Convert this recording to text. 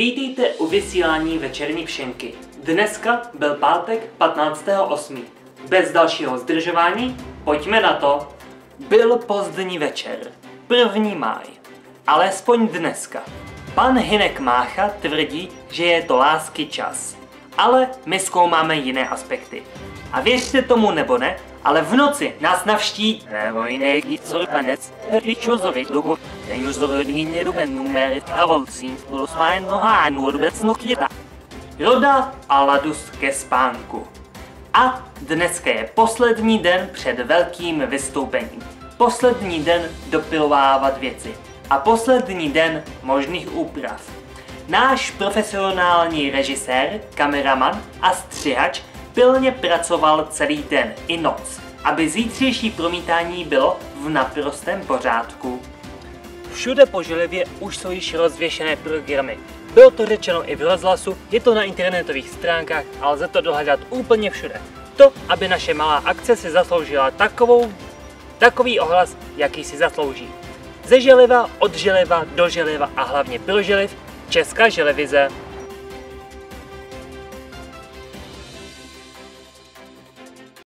Vítejte u vysílání Večerní všenky. Dneska byl pátek 15.8. Bez dalšího zdržování, pojďme na to. Byl pozdní večer, 1. máj. Alespoň dneska. Pan Hynek Mácha tvrdí, že je to lásky čas. Ale my zkoumáme jiné aspekty. A věřte tomu nebo ne, ale v noci nás navští vojnéky sorbanec Ričozovi dobu nejuzorný numer kavolcím plus nohánů obecnou kyta. Roda a ladus ke spánku. A dneska je poslední den před velkým vystoupením. Poslední den dopilovávat věci. A poslední den možných úprav. Náš profesionální režisér, kameraman a střihač pilně pracoval celý den i noc, aby zítřejší promítání bylo v naprostém pořádku. Všude po Želivě už jsou již rozvěšené programy. Bylo to řečeno i v rozhlasu, je to na internetových stránkách a lze to dohledat úplně všude. To, aby naše malá akce si zasloužila takový ohlas, jaký si zaslouží. Ze Želiva, od Želiva, do Želiva a hlavně pro Želiv, Česká želevize.